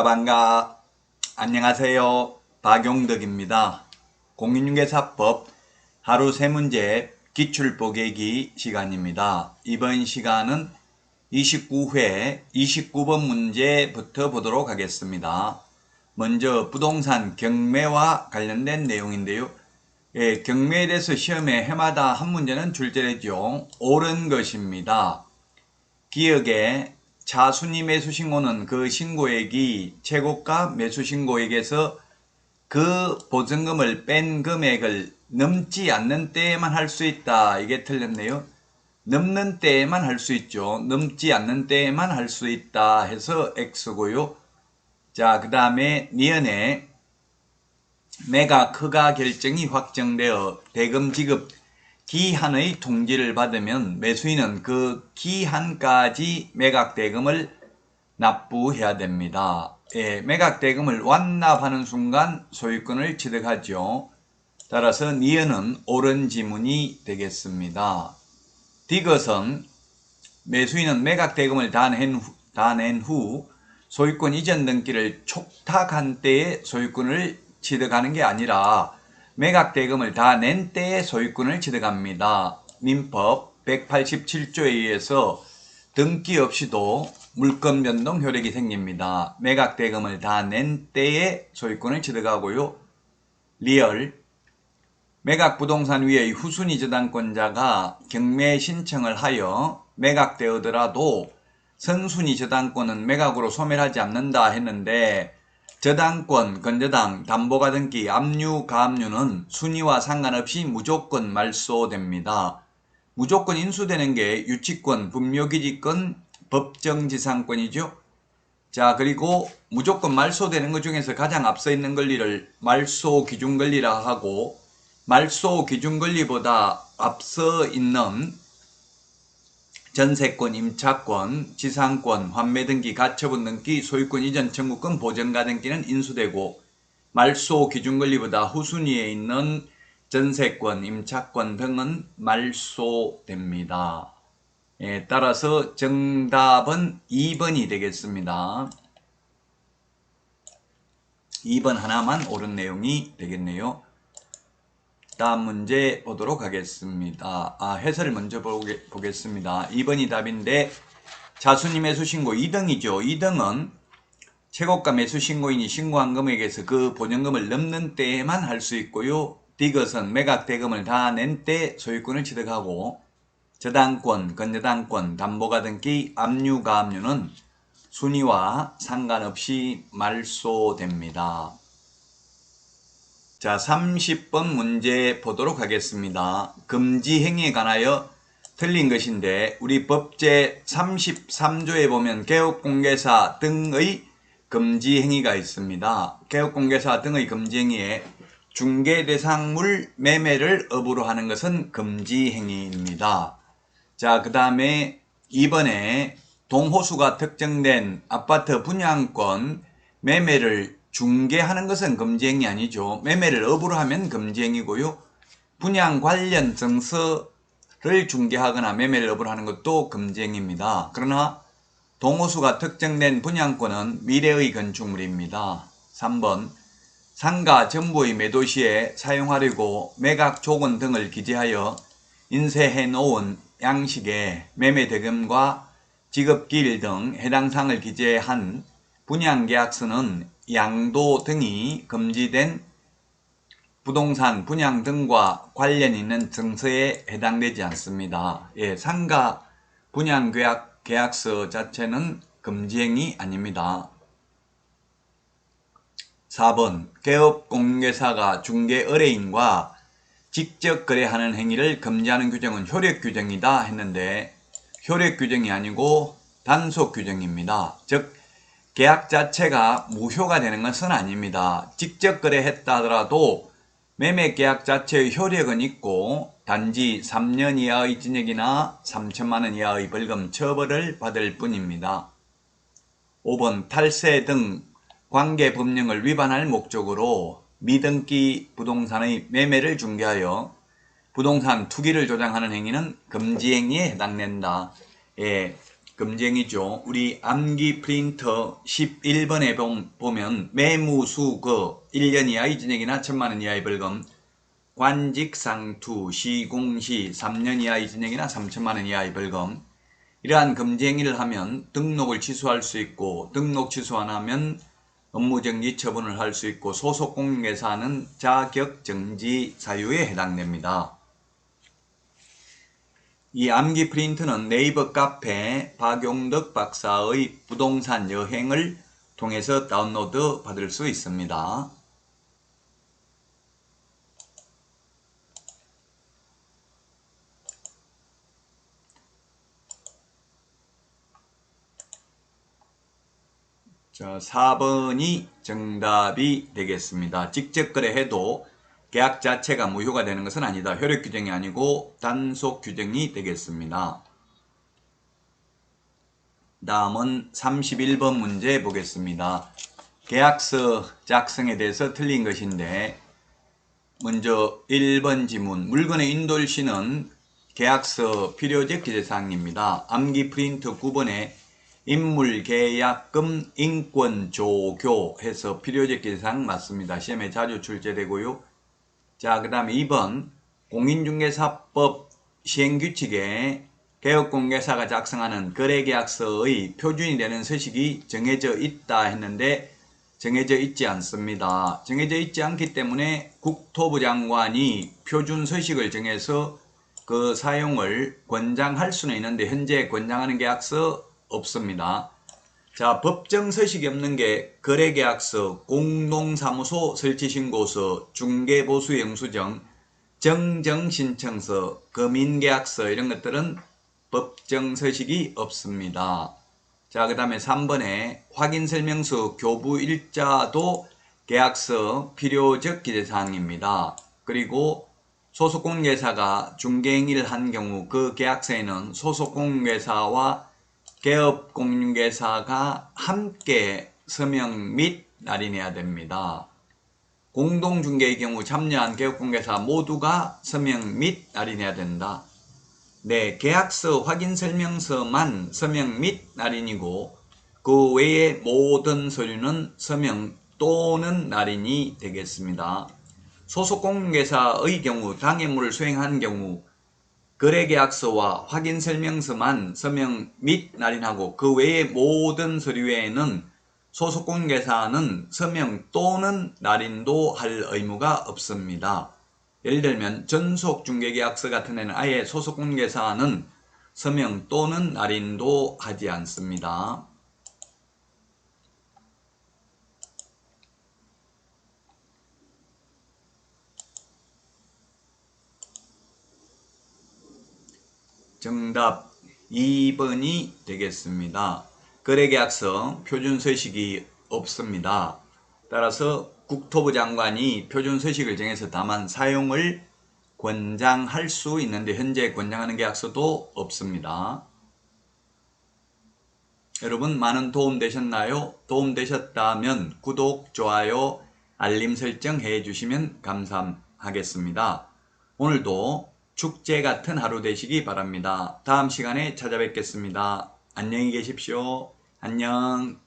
반가. 안녕하세요. 박용덕입니다. 공인중개사법 하루 3문제 기출보기기 시간입니다. 이번 시간은 29회 29번 문제부터 보도록 하겠습니다. 먼저 부동산 경매와 관련된 내용인데요. 경매에 대해서 시험에 해마다 한 문제는 출제되죠. 옳은 것입니다. 기억에 차순위 매수신고는 그 신고액이 최고가 매수신고액에서 그 보증금을 뺀 금액을 넘지 않는 때에만 할 수 있다. 이게 틀렸네요. 넘는 때에만 할 수 있죠. 넘지 않는 때에만 할 수 있다 해서 X고요. 자, 그 다음에 니은에 매각 허가 결정이 확정되어 대금 지급 기한의 통지를 받으면 매수인은 그 기한까지 매각 대금을 납부해야 됩니다. 매각 대금을 완납하는 순간 소유권을 취득하죠. 따라서 니은은 옳은 지문이 되겠습니다. 디귿은 매수인은 매각 대금을 다 낸 후 소유권 이전 등기를 촉탁한 때에 소유권을 취득하는 게 아니라 매각 대금을 다 낸 때에 소유권을 취득합니다. 민법 187조에 의해서 등기 없이도 물권 변동 효력이 생깁니다. 매각 대금을 다 낸 때에 소유권을 취득하고요. 리얼 매각 부동산 위의 후순위 저당권자가 경매 신청을 하여 매각되어더라도 선순위 저당권은 매각으로 소멸하지 않는다 했는데 저당권, 건저당, 담보가 등기, 압류, 가압류는 순위와 상관없이 무조건 말소됩니다. 무조건 인수되는 게 유치권, 분묘기지권, 법정지상권이죠. 자, 그리고 무조건 말소되는 것 중에서 가장 앞서 있는 권리를 말소기준권리라 하고 말소기준권리보다 앞서 있는 전세권, 임차권, 지상권, 환매등기, 가처분 등기, 소유권 이전 청구권, 보전가 등기는 인수되고 말소기준권리보다 후순위에 있는 전세권, 임차권 등은 말소됩니다. 따라서 정답은 2번이 되겠습니다. 2번 하나만 옳은 내용이 되겠네요. 다음 문제 보도록 하겠습니다. 해설을 먼저 보겠습니다. 2번이 답인데 차순위 매수신고 2등이죠. 2등은 최고가 매수신고인이 신고한 금액에서 그 보증금을 넘는 때에만 할 수 있고요. 디귿은 매각 대금을 다 낸 때 소유권을 취득하고 저당권, 건저당권, 담보가 등기, 압류, 가압류는 순위와 상관없이 말소됩니다. 자, 30번 문제 보도록 하겠습니다. 금지행위에 관하여 틀린 것인데 우리 법제 33조에 보면 개업공개사 등의 금지행위가 있습니다. 개업공개사 등의 금지행위에 중개대상물 매매를 업으로 하는 것은 금지행위입니다. 자, 그 다음에 2번에 동호수가 특정된 아파트 분양권 매매를 중개하는 것은 금지행위 아니죠. 매매를 업으로 하면 금지행위고요. 분양 관련 증서를 중개하거나 매매를 업으로 하는 것도 금지행위입니다. 그러나 동호수가 특정된 분양권은 미래의 건축물입니다. 3번 상가 전부의 매도 시에 사용하려고 매각 조건 등을 기재하여 인쇄해 놓은 양식의 매매 대금과 지급기일 등 해당 사항을 기재한 분양계약서는 양도 등이 금지된 부동산 분양 등과 관련 있는 증서에 해당되지 않습니다. 상가 분양 계약서 자체는 금지행위 아닙니다. 4번 개업공개사가 중개 의뢰인과 직접 거래하는 행위를 금지하는 규정은 효력규정이다 했는데 효력규정이 아니고 단속규정입니다. 즉 계약 자체가 무효가 되는 것은 아닙니다. 직접 거래했다 하더라도 매매계약 자체의 효력은 있고 단지 3년 이하의 징역이나 3천만 원 이하의 벌금 처벌을 받을 뿐입니다. 5번 탈세 등 관계법령을 위반할 목적으로 미등기 부동산의 매매를 중개하여 부동산 투기를 조장하는 행위는 금지행위에 해당된다. 예, 금지행위죠. 우리 암기 프린터 11번에 보면 매무수거 1년 이하의 징역이나 1,000,000원 이하의 벌금, 관직상투 시공시 3년 이하의 징역이나 3,000,000원 이하의 벌금. 이러한 금지행위를 하면 등록을 취소할 수 있고, 등록 취소 안 하면 업무정지 처분을 할 수 있고, 소속 공인중개사는 자격정지 사유에 해당됩니다. 이 암기 프린트는 네이버 카페 박용덕 박사의 부동산 여행을 통해서 다운로드 받을 수 있습니다. 자, 4번이 정답이 되겠습니다. 직접 거래해도 계약 자체가 무효가 되는 것은 아니다. 효력 규정이 아니고 단속 규정이 되겠습니다. 다음은 31번 문제 보겠습니다. 계약서 작성에 대해서 틀린 것인데, 먼저 1번 지문, 물건의 인도일시는 계약서 필요적 기재사항입니다. 암기 프린트 9번에 인물계약금 인권조교 해서 필요적 기재사항 맞습니다. 시험에 자주 출제되고요. 자, 그 다음에 2번 공인중개사법 시행규칙에 개업공개사가 작성하는 거래계약서의 표준이 되는 서식이 정해져 있다 했는데 정해져 있지 않습니다. 정해져 있지 않기 때문에 국토부 장관이 표준 서식을 정해서 그 사용을 권장할 수는 있는데 현재 권장하는 계약서 없습니다. 자, 법정 서식이 없는 게 거래계약서, 공동사무소 설치신고서, 중개보수 영수증, 정정신청서, 금인계약서 이런 것들은 법정 서식이 없습니다. 자, 그 다음에 3번에 확인설명서 교부일자도 계약서 필요적 기재사항입니다. 그리고 소속공인중개사가 중개행위를 한 경우 그 계약서에는 소속공인중개사와 개업공인중개사가 함께 서명 및 날인해야 됩니다. 공동중개의 경우 참여한 개업공인중개사 모두가 서명 및 날인해야 된다. 네, 계약서 확인설명서만 서명 및 날인이고 그 외의 모든 서류는 서명 또는 날인이 되겠습니다. 소속공인중개사의 경우 당해물을 수행한 경우 거래계약서와 확인설명서만 서명 및 날인하고 그 외의 모든 서류에는 소속공인중개사는 서명 또는 날인도 할 의무가 없습니다. 예를 들면 전속중개계약서 같은 데는 아예 소속공인중개사는 서명 또는 날인도 하지 않습니다. 정답 2번이 되겠습니다. 거래계약서 표준서식이 없습니다. 따라서 국토부 장관이 표준서식을 정해서 다만 사용을 권장할 수 있는데 현재 권장하는 계약서도 없습니다. 여러분 많은 도움 되셨나요? 도움 되셨다면 구독, 좋아요, 알림 설정 해주시면 감사하겠습니다. 오늘도 축제 같은 하루 되시기 바랍니다. 다음 시간에 찾아뵙겠습니다. 안녕히 계십시오. 안녕.